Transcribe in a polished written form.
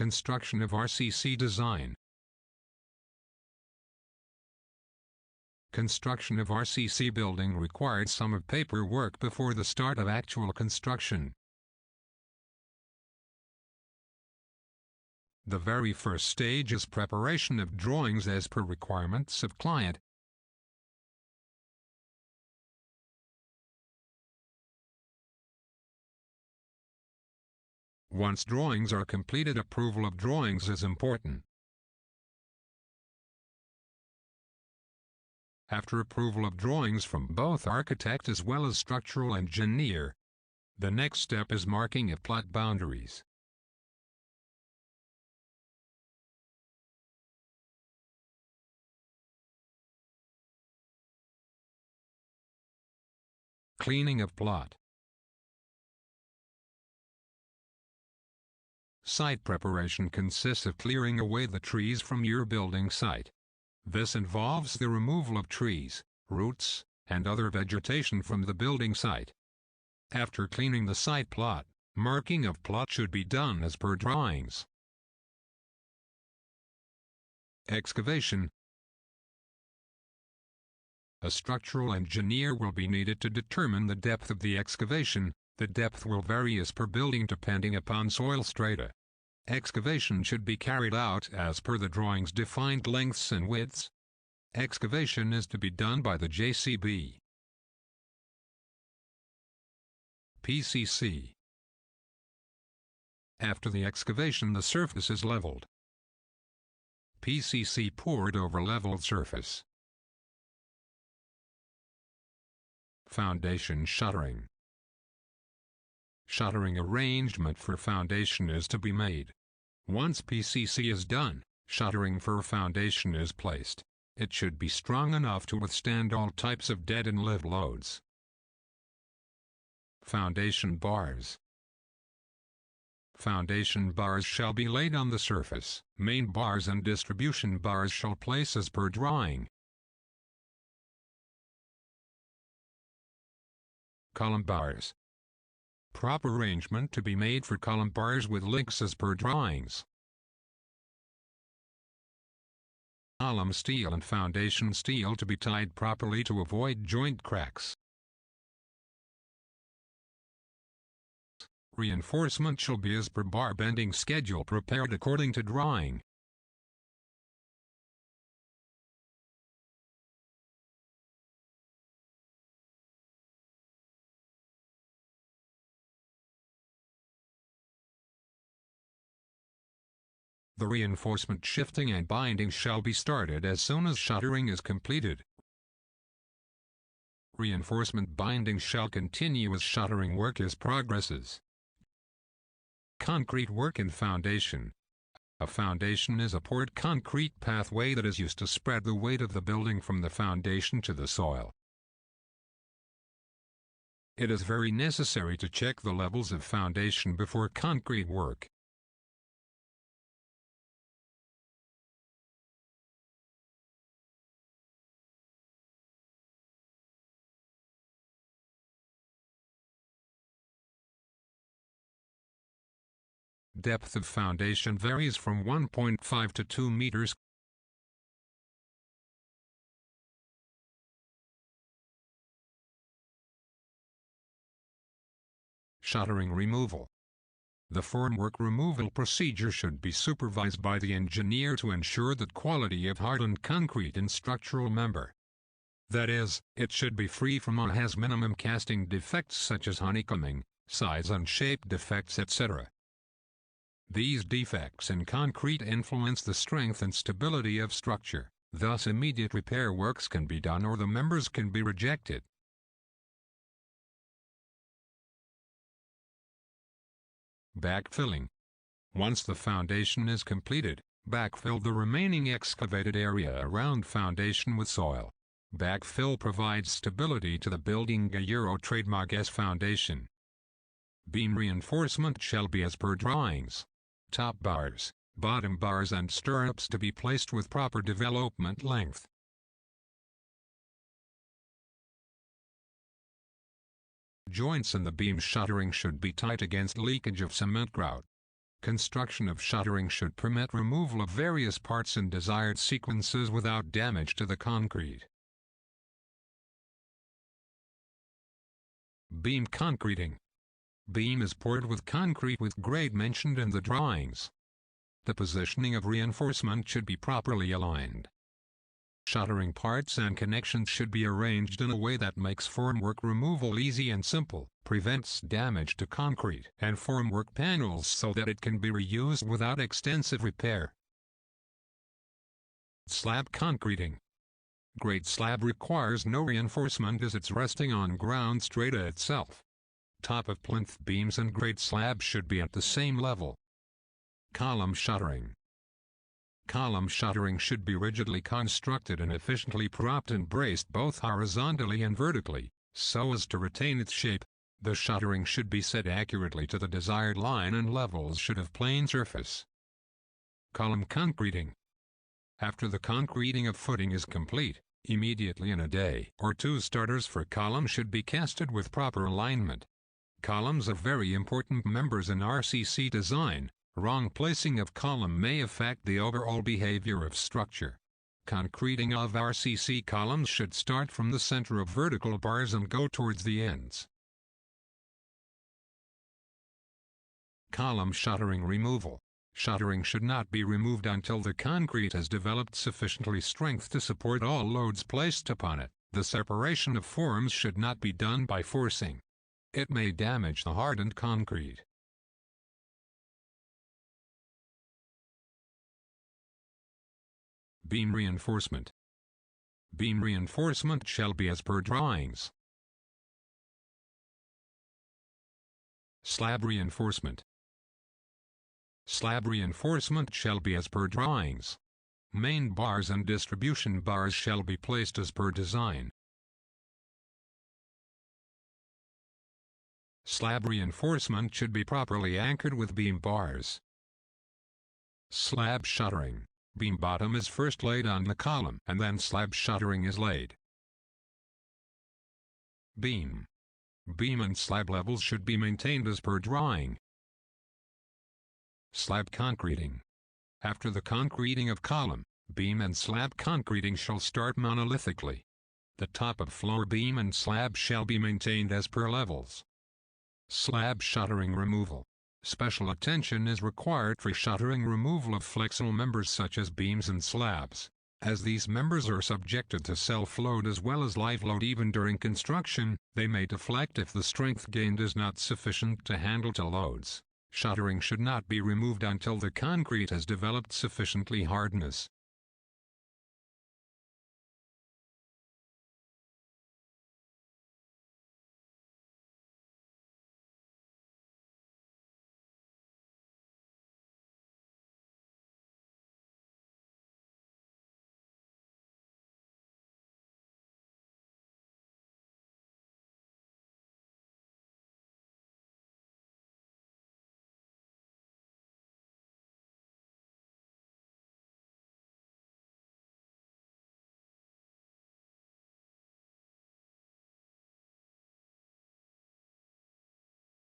Construction of RCC design. Construction of RCC building required some of paperwork before the start of actual construction. The very first stage is preparation of drawings as per requirements of client. Once drawings are completed, approval of drawings is important. After approval of drawings from both architect as well as structural engineer, the next step is marking of plot boundaries. Cleaning of plot. Site preparation consists of clearing away the trees from your building site. This involves the removal of trees, roots, and other vegetation from the building site. After cleaning the site plot, marking of plot should be done as per drawings. Excavation. A structural engineer will be needed to determine the depth of the excavation. The depth will vary as per building depending upon soil strata. Excavation should be carried out as per the drawings defined lengths and widths. Excavation is to be done by the JCB. PCC. After the excavation, the surface is leveled. PCC poured over leveled surface. Foundation shuttering. Shuttering arrangement for foundation is to be made. Once PCC is done, shuttering for foundation is placed. It should be strong enough to withstand all types of dead and live loads. Foundation bars. Foundation bars shall be laid on the surface. Main bars and distribution bars shall place as per drawing. Column bars. Proper arrangement to be made for column bars with links as per drawings. Column steel and foundation steel to be tied properly to avoid joint cracks. Reinforcement shall be as per bar bending schedule prepared according to drawing. The reinforcement shifting and binding shall be started as soon as shuttering is completed. Reinforcement binding shall continue as shuttering work progresses. Concrete work in foundation. A foundation is a poured concrete pathway that is used to spread the weight of the building from the foundation to the soil. It is very necessary to check the levels of foundation before concrete work. Depth of foundation varies from 1.5 to 2 meters. Shuttering removal. The formwork removal procedure should be supervised by the engineer to ensure that quality of hardened concrete and structural member. That is, it should be free from or has minimum casting defects such as honeycombing, size and shape defects, etc. These defects in concrete influence the strength and stability of structure, thus immediate repair works can be done or the members can be rejected. Backfilling. Once the foundation is completed, backfill the remaining excavated area around foundation with soil. Backfill provides stability to the building. Trademark S foundation. Beam reinforcement shall be as per drawings. Top bars, bottom bars and stirrups to be placed with proper development length. Joints in the beam shuttering should be tight against leakage of cement grout. Construction of shuttering should permit removal of various parts in desired sequences without damage to the concrete. Beam concreting. Beam is poured with concrete with grade mentioned in the drawings. The positioning of reinforcement should be properly aligned. Shuttering parts and connections should be arranged in a way that makes formwork removal easy and simple, prevents damage to concrete and formwork panels so that it can be reused without extensive repair. Slab concreting. Grade slab requires no reinforcement as it's resting on ground strata itself. Top of plinth beams and grade slab should be at the same level. Column shuttering. Column shuttering should be rigidly constructed and efficiently propped and braced both horizontally and vertically, so as to retain its shape. The shuttering should be set accurately to the desired line and levels should have plane surface. Column concreting. After the concreting of footing is complete, immediately in a day or two starters for column should be casted with proper alignment. Columns are very important members in RCC design. Wrong placing of column may affect the overall behavior of structure. Concreting of RCC columns should start from the center of vertical bars and go towards the ends. Column shuttering removal. Shuttering should not be removed until the concrete has developed sufficiently strength to support all loads placed upon it. The separation of forms should not be done by forcing. It may damage the hardened concrete. Beam reinforcement. Beam reinforcement shall be as per drawings. Slab reinforcement. Slab reinforcement shall be as per drawings. Main bars and distribution bars shall be placed as per design. Slab reinforcement should be properly anchored with beam bars. Slab shuttering. Beam bottom is first laid on the column and then slab shuttering is laid. Beam. Beam and slab levels should be maintained as per drawing. Slab concreting. After the concreting of column, beam and slab concreting shall start monolithically. The top of floor beam and slab shall be maintained as per levels. Slab shuttering removal. Special attention is required for shuttering removal of flexible members such as beams and slabs, as these members are subjected to self-load as well as live load even during construction. They may deflect if the strength gained is not sufficient to handle the loads. Shuttering should not be removed until the concrete has developed sufficiently hardness,